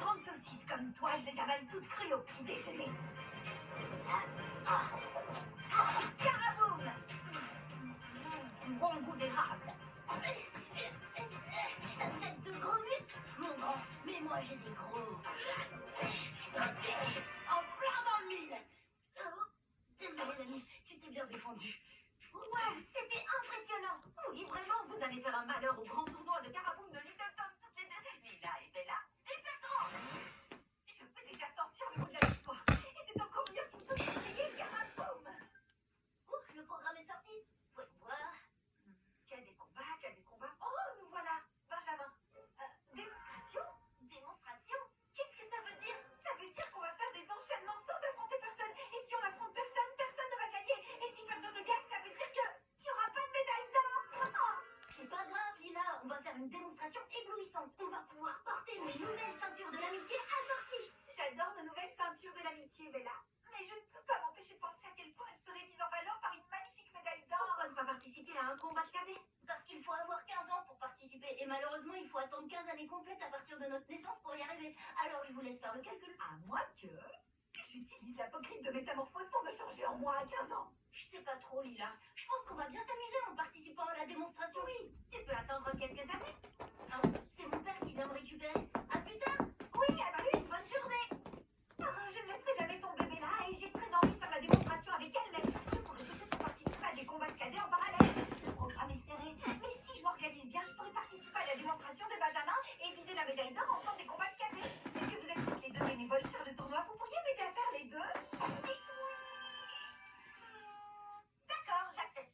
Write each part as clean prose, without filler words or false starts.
grandes saucisses comme toi, je les avale toutes crues au petit déjeuner. Caraboum! Bon goût d'érable. T'as peut-être de gros muscles, mon grand, mais moi j'ai des gros. En plein dans le mille. Oh, désolé l'ami, tu t'es bien défendu. Waouh, c'était impressionnant. Oui, vraiment, vous allez faire un malheur au grand tournoi de Caraboum de Little Tom toutes les deux. Lila et Bella, super grand. Je peux déjà sortir le mot de la victoire. Et c'est encore mieux qu'ils se sont payés Caraboum. Ouh, le programme est sorti. Faut voir. Qu'il y a des combats. Oh, nous voilà. Benjamin. Démonstration? Démonstration? Qu'est-ce que ça veut dire? Ça veut dire qu'on va faire des enchaînements sans affronter personne. Et si on affronte personne, personne ne va gagner. Et si personne ne gagne, ça veut dire qu'il n'y aura pas de médaille d'or. C'est pas grave, Lila, on va faire une démonstration éblouissante. On va pouvoir porter une nouvelle ceinture de l'amitié assortie. J'adore nos nouvelles ceintures de l'amitié, Bella. Mais je ne peux pas m'empêcher de penser à quel point elles seraient mises en valeur par une magnifique médaille d'or. Pourquoi ne pas participer à un combat de cadet? Parce qu'il faut avoir 15 ans pour participer. Et malheureusement, il faut attendre 15 années complètes à partir de notre naissance pour y arriver. Alors, je vous laisse faire le calcul. À moins que j'utilise l'apocryphe de métamorphose pour me changer en moi à 15 ans. Je sais pas trop, Lila. Je pense qu'on va bien s'amuser en participant à la démonstration. Oui, tu peux attendre quelques années. Ah, c'est mon père qui vient me récupérer. À plus tard. Oui, à plus, bonne journée. Oh, je ne laisserai jamais tomber Bella et j'ai très envie de faire la démonstration avec elle, mais je pourrais peut-être participer à des combats de cadets en parallèle. Le programme est serré, mais si je m'organise bien, je pourrais participer à la démonstration de Benjamin et viser la médaille d'or en faisant des combats de cadets. Puisque vous êtes toutes les deux bénévoles sur le tournoi, vous pourriez m'aider à faire les deux? D'accord, j'accepte.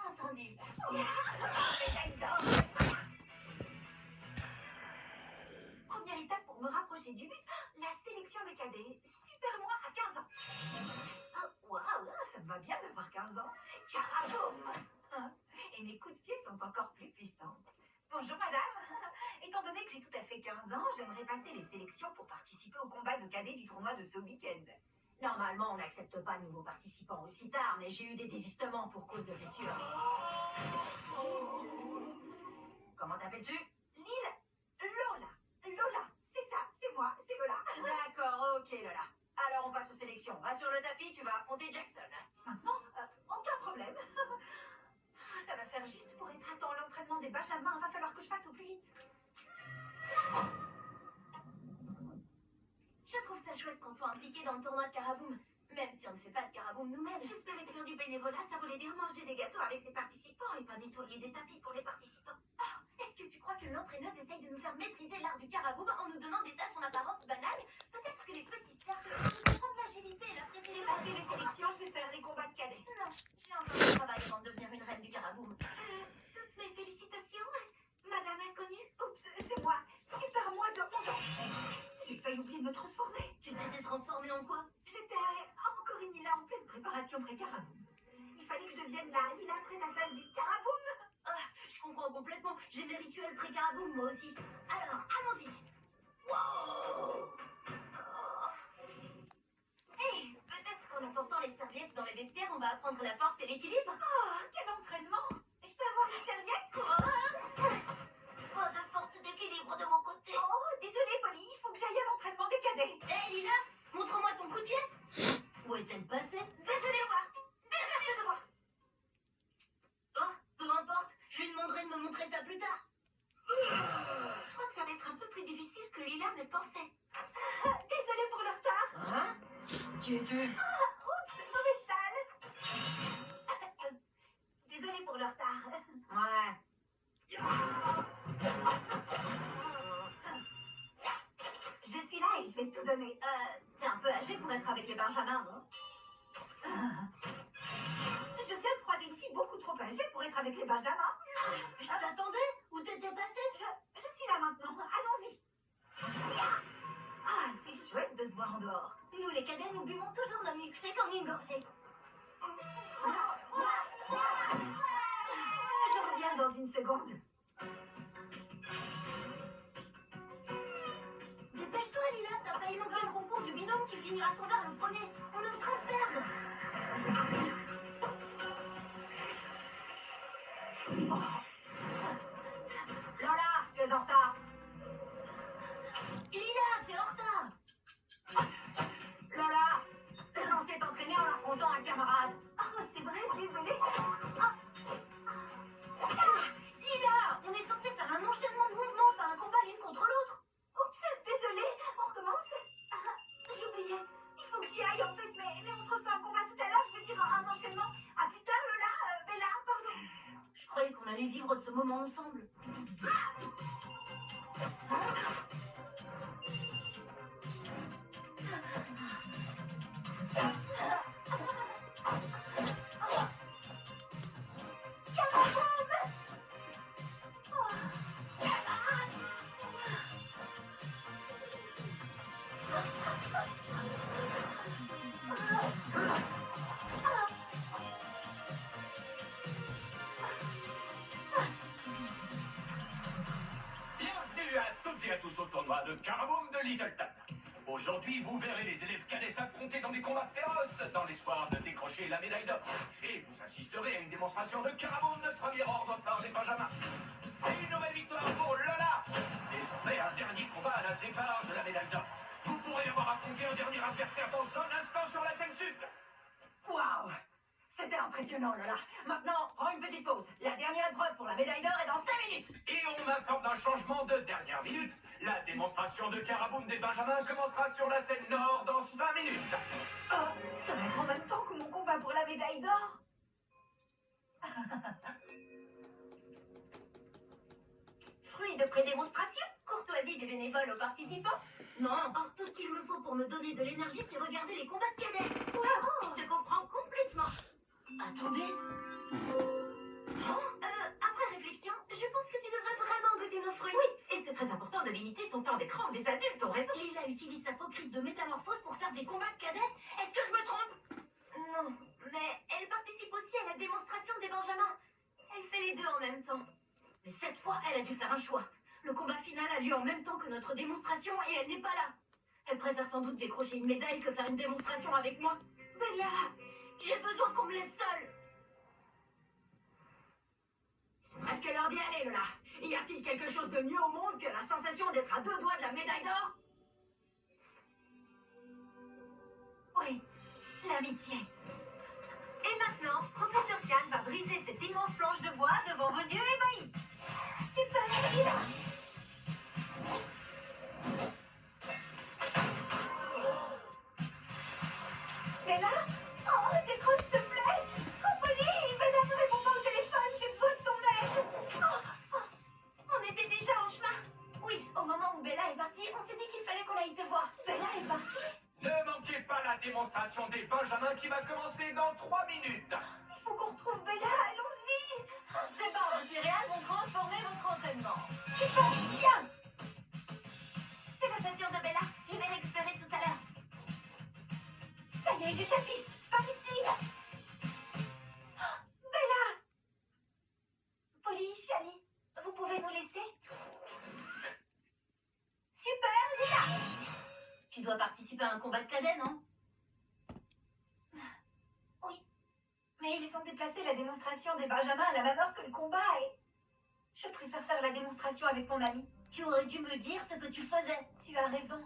Entendu. Médaille d'or. Première étape pour me rapprocher du but, la sélection des cadets. Super moi à 15 ans. Oh, waouh, ça me va bien d'avoir 15 ans. Caraboum. Et mes coups de pied sont encore plus puissants. Bonjour madame. Étant donné que j'ai tout à fait 15 ans, j'aimerais passer les sélections pour participer au combat de cadets du tournoi de ce week-end. Normalement, on n'accepte pas de nouveaux participants aussi tard, mais j'ai eu des désistements pour cause de blessures. Comment t'appelles-tu? Lille. Lola. Lola, c'est ça, c'est moi, c'est Lola. D'accord, ok, Lola. Alors, on passe aux sélections. Va sur le tapis, tu vas affronter Jackson. Maintenant, aucun problème. Ça va faire juste pour être à temps l'entraînement des Benjamins. Va falloir que je fasse au plus vite. Je trouve ça chouette qu'on soit impliqué dans le tournoi de Caraboum, même si on ne fait pas de Caraboum nous-mêmes. J'espérais que faire du bénévolat, ça voulait dire manger des gâteaux avec les participants et pas nettoyer des tapis pour les participants. Oh, est-ce que tu crois que l'entraîneuse essaye de nous faire maîtriser l'art du Caraboum en nous donnant des tâches en apparence banales? Peut-être que les petits cercles nous apprennent l'agilité et la J'ai précision. passé les sélections, je vais faire les combats de cadets. Non, j'ai encore du travail avant de devenir une reine du Caraboum. Toutes mes félicitations, Madame Inconnue. Oups, c'est moi. Super moi de 11 ans. J'ai failli oublier de me transformer. Tu t'étais transformée en quoi? J'étais encore une Lila en pleine préparation pré-Caraboum. Il fallait que je devienne la Lila pré-natale du Caraboum. Ah, je comprends complètement. J'ai mes rituels pré-Caraboum, moi aussi. Alors, allons-y. Wow! Hey, peut-être qu'en apportant les serviettes dans les vestiaires, on va apprendre la force et l'équilibre. Oh, quel entraînement. Je peux avoir des serviettes? Pas de force d'équilibre de mon côté. Oh, désolée, Polly, il faut que j'aille à l'entraînement des cadets. Hé, Lila, montre-moi ton coup de pied. Où est-elle passée? Désolée, Omar. Derrière ce devoir. Oh, peu importe, je lui demanderai de me montrer ça plus tard. Je crois que ça va être un peu plus difficile que Lila ne pensait. Désolée pour le retard. Hein? Qui es-tu? Oups, mauvaise salle. Désolée pour le retard. Ouais. Je suis là et je vais tout donner. T'es un peu âgé pour être avec les Benjamins, non? Je viens de croiser une fille beaucoup trop âgée pour être avec les Benjamins. Je t'attendais? Où t'étais passé? Je suis là maintenant. Allons-y. Ah, c'est chouette de se voir en dehors. Nous, les cadets, nous buvons toujours nos milkshakes en une gorgée. Je reviens dans une seconde. Dépêche-toi, Lila, t'as failli manquer le concours du binôme qui finira son verre le premier. On est en train de perdre. Lola, tu es en retard. Lila, t'es en retard. allait vivre ce moment ensemble. Bienvenue à toutes et à tous au tournoi de Caraboom de Littleton. Aujourd'hui, vous verrez les élèves cadets s'affronter dans des combats féroces dans l'espoir de décrocher la médaille d'or. Et vous assisterez à une démonstration de Caraboom de premier ordre par les Benjamins. Et une nouvelle victoire pour Lola. Désormais, un dernier combat à la sépare de la médaille d'or. Vous pourrez avoir affronté un dernier adversaire dans un instant sur la scène sud. Waouh! C'était impressionnant, Lola. Maintenant, prends une petite pause. La dernière épreuve pour la médaille d'or est dans 5 minutes. Et on m'informe d'un changement de dernière minute. La démonstration de Caraboom des Benjamins commencera sur la scène nord dans 5 minutes. Oh, ça va être en même temps que mon combat pour la médaille d'or. Fruit de pré-démonstration? Courtoisie des bénévoles aux participants? Non, tout ce qu'il me faut pour me donner de l'énergie, c'est regarder les combats de cadets. Wow, je te comprends complètement. Attendez. Après réflexion, je pense que tu devrais vraiment goûter nos fruits. Oui, et c'est très important de limiter son temps d'écran. Les adultes ont raison. Lila utilise sa pocrite de métamorphose pour faire des combats de cadets. Est-ce que je me trompe? Non, mais elle participe aussi à la démonstration des Benjamins. Elle fait les deux en même temps. Mais cette fois, elle a dû faire un choix. Le combat final a lieu en même temps que notre démonstration et elle n'est pas là. Elle préfère sans doute décrocher une médaille que faire une démonstration avec moi. Bella, J'ai besoin qu'on me laisse seule. c'est presque l'heure d'y aller, Lola. Y a-t-il quelque chose de mieux au monde que la sensation d'être à 2 doigts de la médaille d'or? Oui, l'amitié. Et maintenant, Professeur Khan va briser cette immense planche de bois devant vos yeux ébahis. Super, Lila. Bella? Oh, décroche s'il te plaît. Oh, Polly, Bella ne répond pas au téléphone, j'ai besoin de ton aide. On était déjà en chemin. Oui, au moment où Bella est partie, on s'est dit qu'il fallait qu'on aille te voir. Bella est partie. Ne manquez pas la démonstration des Benjamins qui va commencer dans 3 minutes. Il faut qu'on retrouve Bella, allons-y. Ces barres de céréales vont transformer votre entraînement. Super, viens. C'est la ceinture de Bella, je l'ai récupérée tout à l'heure. Ça y est, j'ai sa piste, par ici. Oh, Bella. Polly, Shani, vous pouvez nous laisser? Super, Lila. Tu dois participer à un combat de cadets, non? Oui, mais ils ont déplacé la démonstration des Benjamins à la même heure que le combat et... Je préfère faire la démonstration avec mon ami. Tu aurais dû me dire ce que tu faisais. Tu as raison.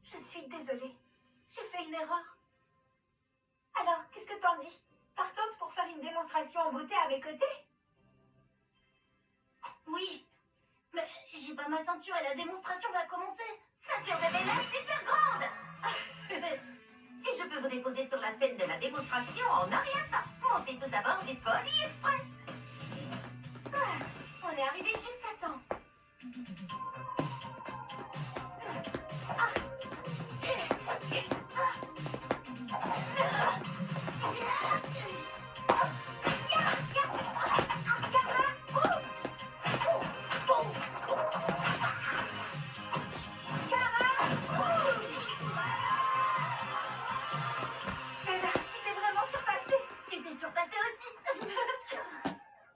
Je suis désolée. J'ai fait une erreur. Alors, qu'est-ce que t'en dis? Partante pour faire une démonstration en beauté à mes côtés? Oui, mais j'ai pas ma ceinture et la démonstration va commencer. Ceinture de Bella super grande. Et je peux vous déposer sur la scène de la démonstration en un rien de temps. Montez tout d'abord du Poly Express. On est arrivé juste à temps. Bella, tu t'es vraiment surpassée. Tu t'es surpassé aussi.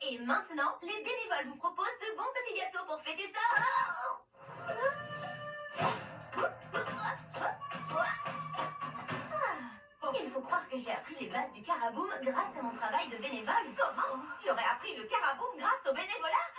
Et maintenant, les bénévoles vous proposent de bons petits gâteaux pour fêter ça. Il faut croire que j'ai appris les bases du Caraboom grâce à mon travail de bénévole. Comment? Tu aurais appris le Caraboom grâce au bénévolat?